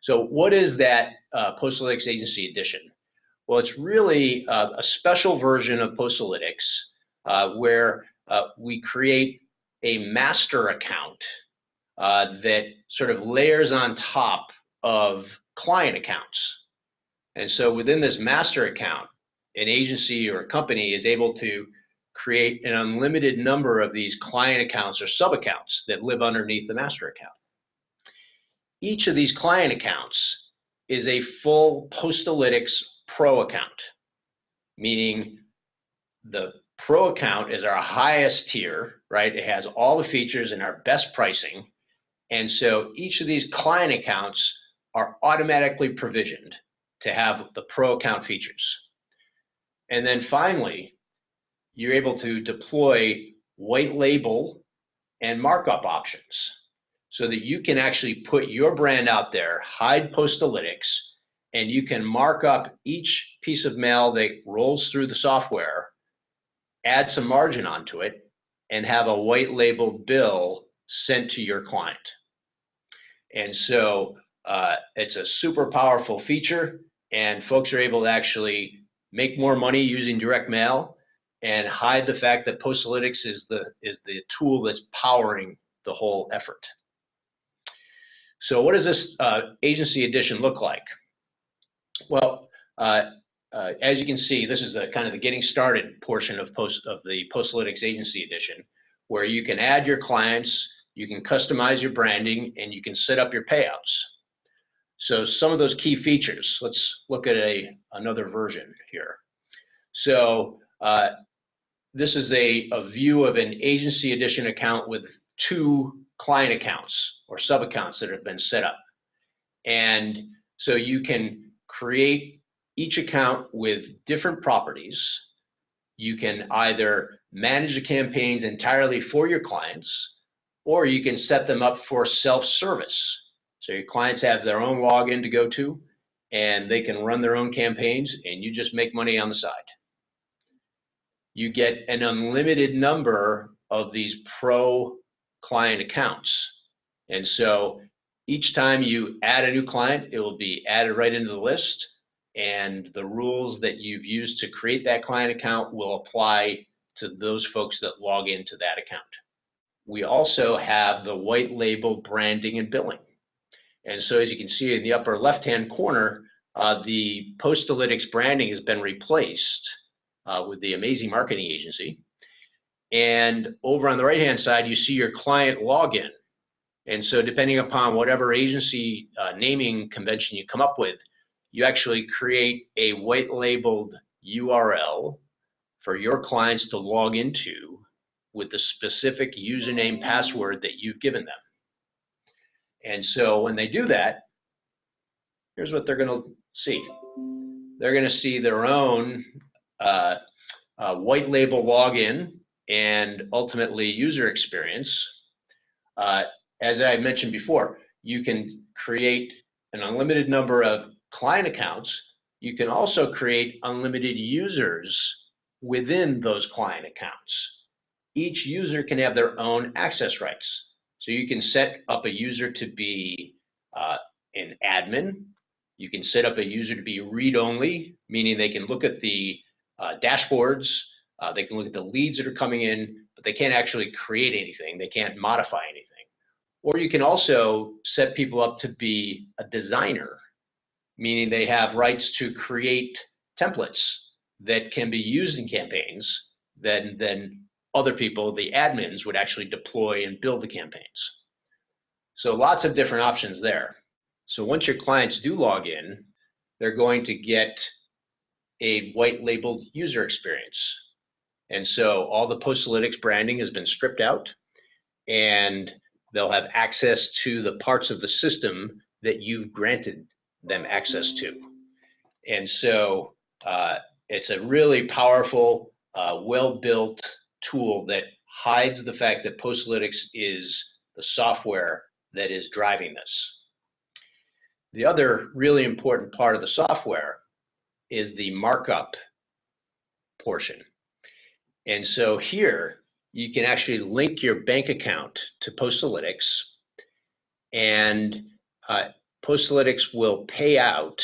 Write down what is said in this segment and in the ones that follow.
So what is that Postalytics Agency Edition? Well, it's really a special version of Postalytics where we create a master account that sort of layers on top of client accounts. And so within this master account, an agency or a company is able to create an unlimited number of these client accounts or sub-accounts that live underneath the master account. Each of these client accounts is a full Postalytics Pro account, meaning the Pro account is our highest tier, right? It has all the features and our best pricing. And so each of these client accounts are automatically provisioned to have the Pro account features. And then finally, you're able to deploy white label and markup options so that you can actually put your brand out there, hide Postalytics, and you can mark up each piece of mail that rolls through the software, add some margin onto it, and have a white label bill sent to your client. And so it's a super powerful feature, and folks are able to actually make more money using direct mail and hide the fact that Postalytics is the tool that's powering the whole effort. So what does this agency edition look like? Well, as you can see, this is the kind of the getting started portion of the Postalytics Agency Edition, where you can add your clients, you can customize your branding, and you can set up your payouts. So some of those key features, let's look at another version here. So this is a view of an Agency Edition account with 2 client accounts or sub-accounts that have been set up. And so you can create each account with different properties. You can either manage the campaigns entirely for your clients, or you can set them up for self-service. So your clients have their own login to go to, and they can run their own campaigns, and you just make money on the side. You get an unlimited number of these Pro client accounts. And so each time you add a new client, it will be added right into the list, and the rules that you've used to create that client account will apply to those folks that log into that account. We also have the white label branding and billing. And so as you can see in the upper left-hand corner, the Postalytics branding has been replaced with the amazing marketing agency. And over on the right-hand side, you see your client login. And so depending upon whatever agency naming convention you come up with, you actually create a white labeled URL for your clients to log into with the specific username password that you've given them. And so when they do that, here's what they're going to see. They're going to see their own white label login and ultimately user experience. As I mentioned before, you can create an unlimited number of client accounts. You can also create unlimited users within those client accounts. Each user can have their own access rights. So you can set up a user to be an admin. You can set up a user to be read-only, meaning they can look at the dashboards, they can look at the leads that are coming in, but they can't actually create anything. They can't modify anything. Or you can also set people up to be a designer, meaning they have rights to create templates that can be used in campaigns that then other people, the admins, would actually deploy and build the campaigns. So lots of different options there. So once your clients do log in, they're going to get a white labeled user experience. And so all the Postalytics branding has been stripped out, and they'll have access to the parts of the system that you've granted them access to. And so it's a really powerful, well-built tool that hides the fact that Postalytics is the software that is driving this. The other really important part of the software is the markup portion. And so here, you can actually link your bank account to Postalytics, and Postalytics will pay out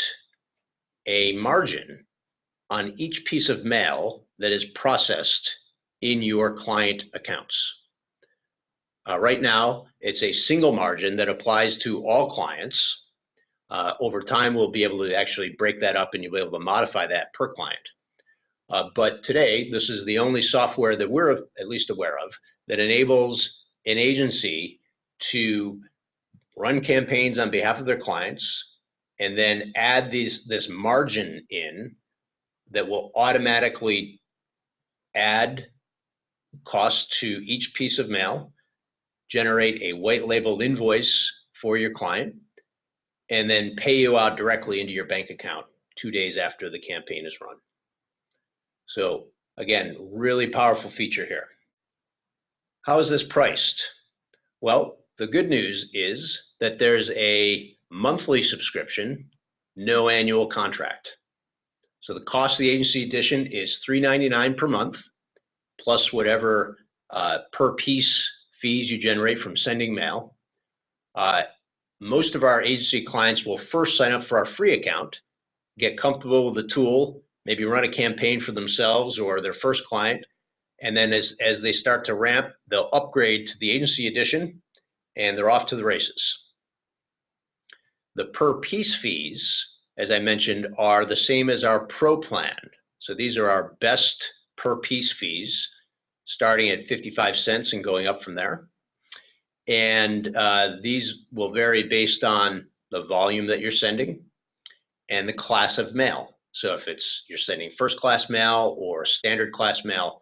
a margin on each piece of mail that is processed in your client accounts. Right now, it's a single margin that applies to all clients. Over time, we'll be able to actually break that up and you'll be able to modify that per client. But today, this is the only software that we're at least aware of that enables an agency to run campaigns on behalf of their clients and then add this margin in that will automatically add cost to each piece of mail, generate a white labeled invoice for your client, and then pay you out directly into your bank account 2 days after the campaign is run. So again, really powerful feature here. How is this priced? Well, the good news is that there's a monthly subscription, no annual contract. So the cost of the Agency Edition is $3.99 per month, plus whatever per piece fees you generate from sending mail. Most of our agency clients will first sign up for our free account, get comfortable with the tool, maybe run a campaign for themselves or their first client, and then as they start to ramp, they'll upgrade to the Agency Edition, and they're off to the races. The per piece fees, as I mentioned, are the same as our Pro plan. So these are our best per piece fees, starting at 55 cents and going up from there. And these will vary based on the volume that you're sending and the class of mail. So if you're sending first class mail or standard class mail,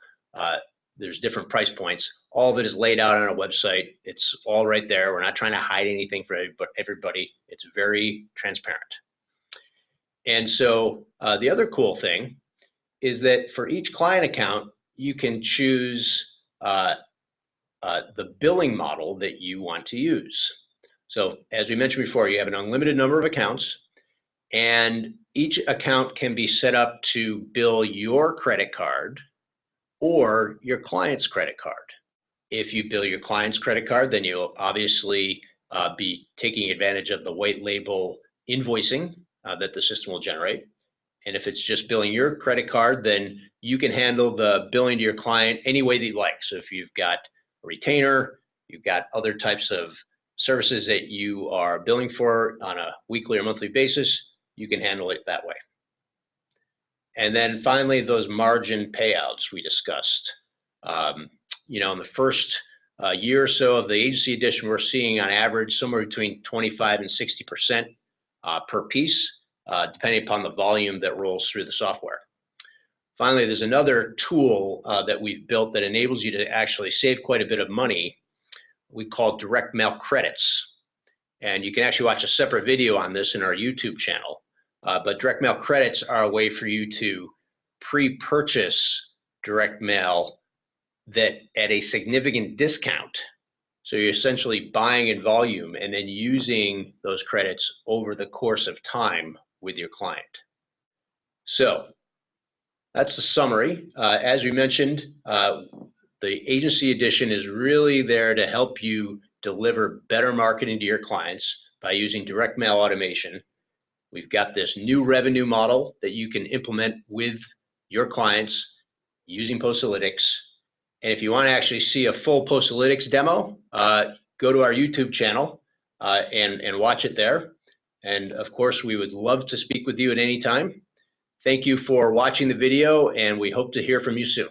there's different price points. All of it is laid out on our website. It's all right there. We're not trying to hide anything for everybody. It's very transparent. And so the other cool thing is that for each client account, you can choose the billing model that you want to use. So as we mentioned before, you have an unlimited number of accounts, and each account can be set up to bill your credit card or your client's credit card. If you bill your client's credit card, then you'll obviously be taking advantage of the white label invoicing that the system will generate. And if it's just billing your credit card, then you can handle the billing to your client any way that you like. So if you've got a retainer, you've got other types of services that you are billing for on a weekly or monthly basis, you can handle it that way. And then finally, those margin payouts we discussed. In the first year or so of the Agency Edition, we're seeing on average somewhere between 25 and 60% per piece, depending upon the volume that rolls through the software. Finally, there's another tool that we've built that enables you to actually save quite a bit of money. We call direct mail credits. And you can actually watch a separate video on this in our YouTube channel. But direct mail credits are a way for you to pre-purchase direct mail that at a significant discount. So you're essentially buying in volume and then using those credits over the course of time with your client. So that's the summary. As we mentioned, the Agency Edition is really there to help you deliver better marketing to your clients by using direct mail automation. We've got this new revenue model that you can implement with your clients using Postalytics. And if you want to actually see a full Postalytics demo, go to our YouTube channel and watch it there. And of course, we would love to speak with you at any time. Thank you for watching the video, and we hope to hear from you soon.